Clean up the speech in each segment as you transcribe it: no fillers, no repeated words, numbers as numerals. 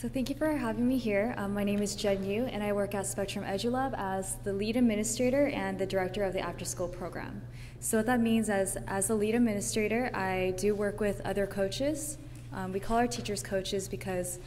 So thank you for having me here. My name is Jen Yu, and I work at Spectrum EduLab as the lead administrator and the director of the after-school program. So what that means as the lead administrator, I do work with other coaches. We call our teachers coaches because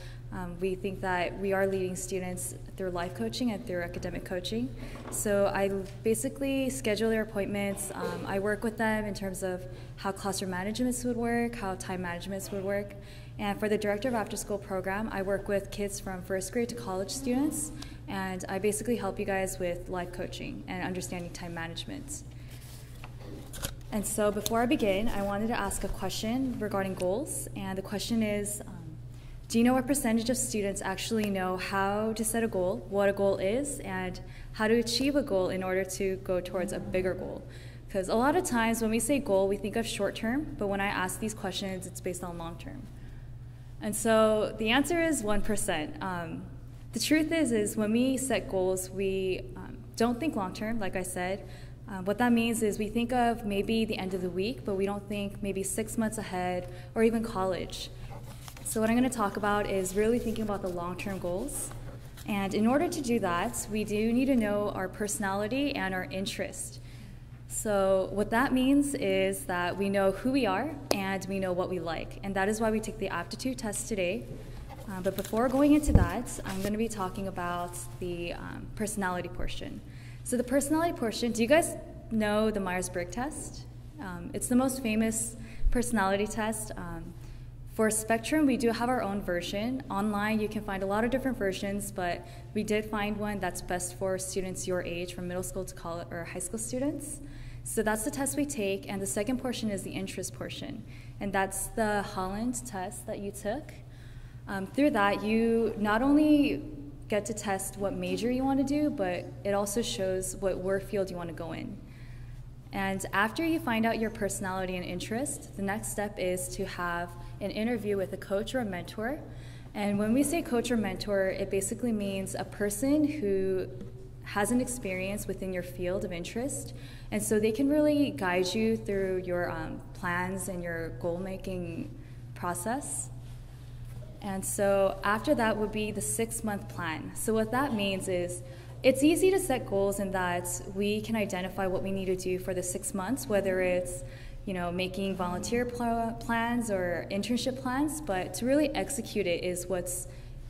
we think that we are leading students through life coaching and through academic coaching. So I basically schedule their appointments. I work with them in terms of how classroom managements would work, how time managements would work. And for the director of after-school program, I work with kids from first grade to college students, and I basically help you guys with life coaching and understanding time management. And so before I begin, I wanted to ask a question regarding goals, and the question is, do you know what percentage of students actually know how to set a goal, what a goal is, and how to achieve a goal in order to go towards a bigger goal? Because a lot of times when we say goal, we think of short term, but when I ask these questions, it's based on long term. And so the answer is 1%. The truth is when we set goals, we don't think long term, like I said. What that means is we think of maybe the end of the week, but we don't think maybe 6 months ahead or even college. So what I'm going to talk about is really thinking about the long-term goals. And in order to do that, we do need to know our personality and our interest. So what that means is that we know who we are and we know what we like. And that is why we take the aptitude test today. But before going into that, I'm going to be talking about the personality portion. So the personality portion, do you guys know the Myers-Briggs test? It's the most famous personality test. For Spectrum, we do have our own version. Online, you can find a lot of different versions, but we did find one that's best for students your age, from middle school to college or high school students. So that's the test we take, and the second portion is the interest portion, and that's the Holland test that you took. Through that, you not only get to test what major you want to do, but it also shows what work field you want to go in. And after you find out your personality and interest, the next step is to have an interview with a coach or a mentor. And when we say coach or mentor, it basically means a person who has an experience within your field of interest, and so they can really guide you through your plans and your goal-making process. And so after that would be the 6-month plan. So what that means is it's easy to set goals in that we can identify what we need to do for the 6 months, whether it's making volunteer plans or internship plans, but to really execute it is what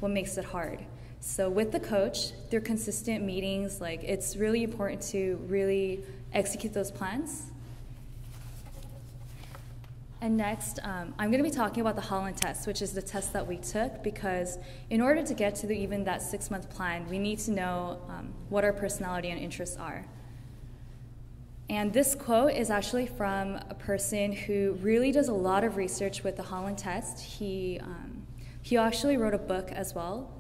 makes it hard. So with the coach, through consistent meetings, it's really important to really execute those plans. And next, I'm going to be talking about the Holland test, which is the test that we took, because in order to get to even that 6-month plan, we need to know what our personality and interests are. And this quote is actually from a person who really does a lot of research with the Holland test. He actually wrote a book as well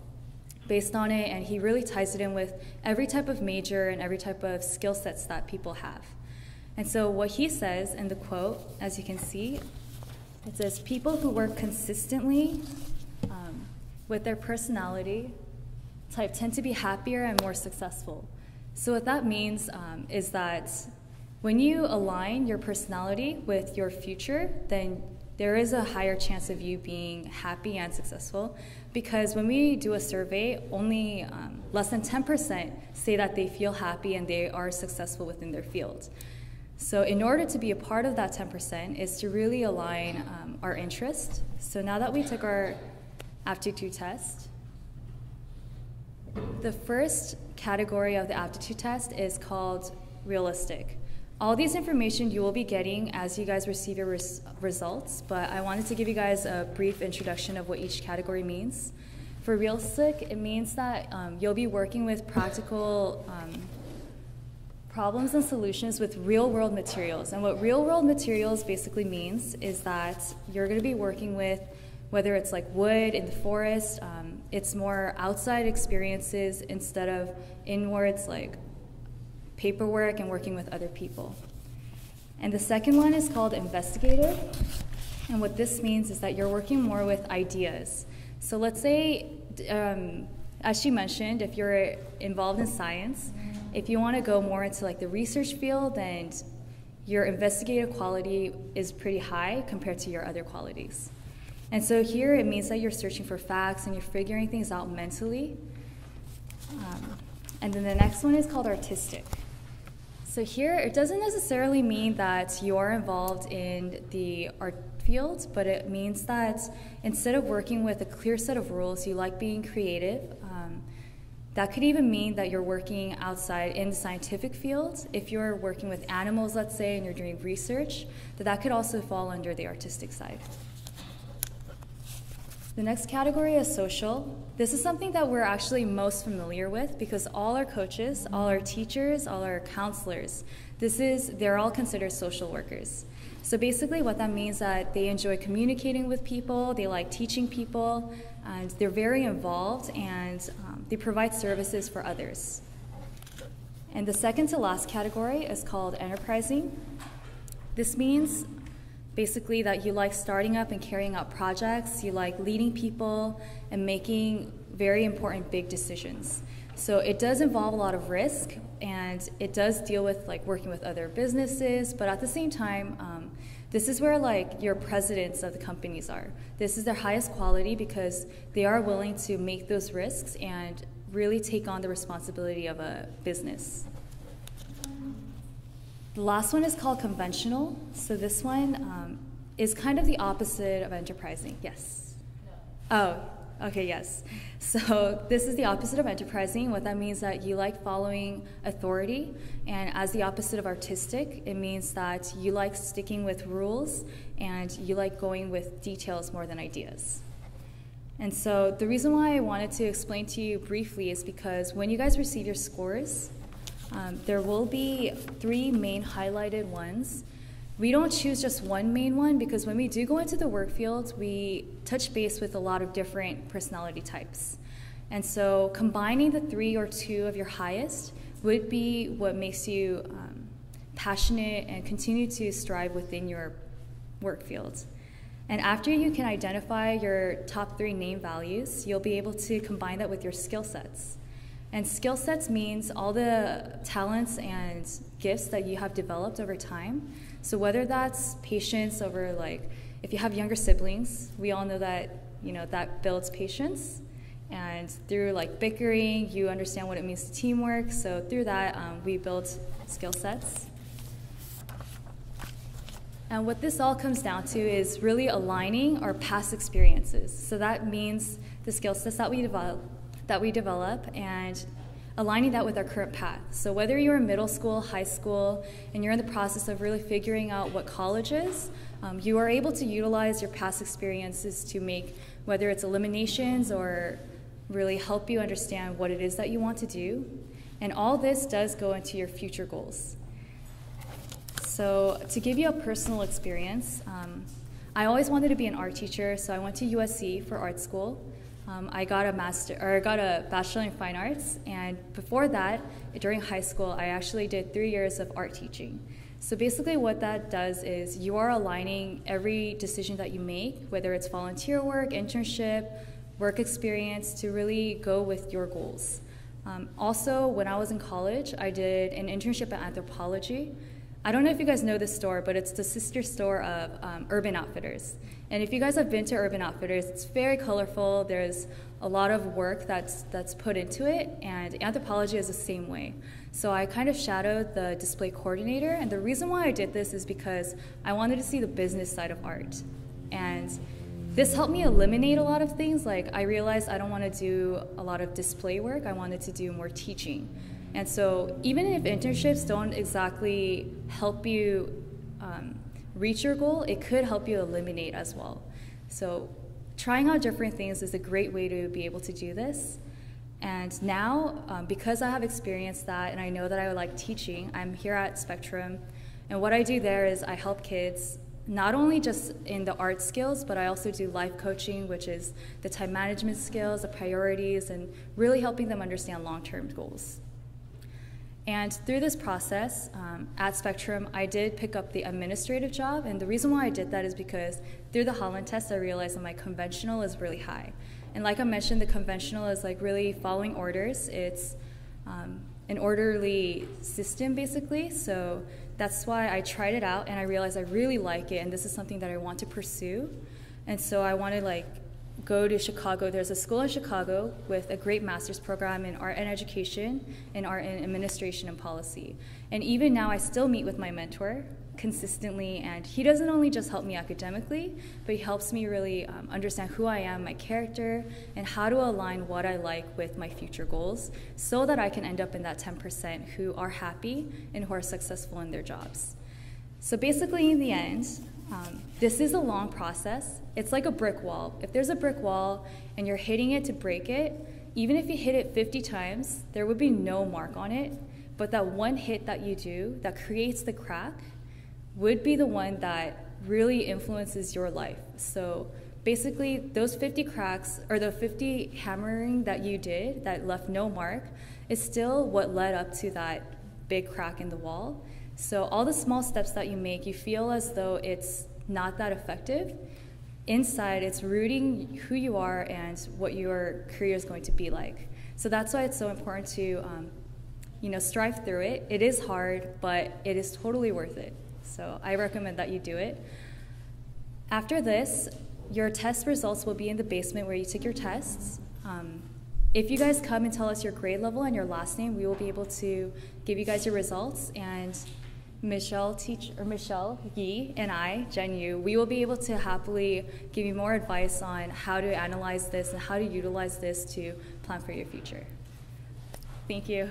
based on it, and he really ties it in with every type of major and every type of skill sets that people have. And so what he says in the quote, as you can see, it says, people who work consistently with their personality type tend to be happier and more successful. So what that means is that when you align your personality with your future, then there is a higher chance of you being happy and successful, because when we do a survey, only less than 10% say that they feel happy and they are successful within their field. So in order to be a part of that 10% is to really align our interest. So now that we took our aptitude test, the first category of the aptitude test is called realistic. All these information you will be getting as you guys receive your results, but I wanted to give you guys a brief introduction of what each category means. For realistic, it means that you'll be working with practical problems and solutions with real-world materials. And what real-world materials basically means is that you're going to be working with, whether it's like wood in the forest, it's more outside experiences instead of inwards, like paperwork and working with other people. And the second one is called investigative. And what this means is that you're working more with ideas. So let's say, as she mentioned, if you're involved in science, if you want to go more into the research field, then your investigative quality is pretty high compared to your other qualities. And so here it means that you're searching for facts and you're figuring things out mentally. And then the next one is called artistic. So here it doesn't necessarily mean that you're involved in the art field, but it means that instead of working with a clear set of rules, you like being creative. That could even mean that you're working outside in the scientific field. If you're working with animals, let's say, and you're doing research, that could also fall under the artistic side. The next category is social. This is something that we're actually most familiar with because all our coaches, all our teachers, all our counselors, they're all considered social workers. So basically what that means is that they enjoy communicating with people, they like teaching people, and they're very involved, and they provide services for others. And the second to last category is called enterprising. This means basically that you like starting up and carrying out projects, you like leading people and making very important big decisions. So it does involve a lot of risk, and it does deal with like working with other businesses, but at the same time, this is where like your presidents of the companies are. This is their highest quality because they are willing to make those risks and really take on the responsibility of a business. The last one is called conventional. So this one is kind of the opposite of enterprising. Yes? No. Oh, okay, yes. So this is the opposite of enterprising. What that means is that you like following authority, and as the opposite of artistic, it means that you like sticking with rules and you like going with details more than ideas. And so the reason why I wanted to explain to you briefly is because when you guys receive your scores, there will be 3 main highlighted ones. We don't choose just one main one because when we do go into the work field, we touch base with a lot of different personality types. And so combining the 3 or 2 of your highest would be what makes you passionate and continue to strive within your work field. And after you can identify your top 3 name values, you'll be able to combine that with your skill sets. And skill sets means all the talents and gifts that you have developed over time. So whether that's patience over, like, if you have younger siblings, we all know that, that builds patience. And through like bickering, you understand what it means to teamwork. So through that, we build skill sets. And what this all comes down to is really aligning our past experiences. So that means the skill sets that we develop and aligning that with our current path. So whether you're in middle school, high school, and you're in the process of really figuring out what college is, you are able to utilize your past experiences to make, whether it's eliminations or really help you understand what it is that you want to do. And all this does go into your future goals. So to give you a personal experience, I always wanted to be an art teacher, so I went to USC for art school. I got a Bachelor in Fine Arts, and before that, during high school, I actually did 3 years of art teaching. So basically what that does is you are aligning every decision that you make, whether it's volunteer work, internship, work experience, to really go with your goals. Also, when I was in college, I did an internship at Anthropologie. I don't know if you guys know this store, but it's the sister store of Urban Outfitters. And if you guys have been to Urban Outfitters, it's very colorful. There's a lot of work that's put into it, and Anthropologie is the same way. So I kind of shadowed the display coordinator, and the reason why I did this is because I wanted to see the business side of art. And this helped me eliminate a lot of things. Like, I realized I don't want to do a lot of display work. I wanted to do more teaching. And so even if internships don't exactly help you reach your goal, it could help you eliminate as well. So trying out different things is a great way to be able to do this. And now, because I have experienced that and I know that I would like teaching, I'm here at Spectrum. And what I do there is I help kids not only just in the art skills, but I also do life coaching, which is the time management skills, the priorities, and really helping them understand long-term goals. And through this process, at Spectrum, I did pick up the administrative job, and the reason why I did that is because through the Holland test, I realized that my conventional is really high. And like I mentioned, the conventional is like really following orders. It's an orderly system, basically, so that's why I tried it out, and I realized I really like it, and this is something that I want to pursue. And so I want to go to Chicago. There's a school in Chicago with a great master's program in art and education and art and administration and policy. And even now I still meet with my mentor consistently, and he doesn't only just help me academically, but he helps me really understand who I am, my character, and how to align what I like with my future goals so that I can end up in that 10% who are happy and who are successful in their jobs. So basically in the end, this is a long process. It's like a brick wall. If there's a brick wall and you're hitting it to break it, even if you hit it 50 times, there would be no mark on it, but that one hit that you do that creates the crack would be the one that really influences your life. So basically those 50 cracks, or the 50 hammering that you did that left no mark, is still what led up to that big crack in the wall. So all the small steps that you make, you feel as though it's not that effective. Inside, it's rooting who you are and what your career is going to be like. So that's why it's so important to strive through it. It is hard, but it is totally worth it. So I recommend that you do it. After this, your test results will be in the basement where you take your tests. If you guys come and tell us your grade level and your last name, we will be able to give you guys your results, and Michelle Yi and I, Jen Yu, we will be able to happily give you more advice on how to analyze this and how to utilize this to plan for your future. Thank you.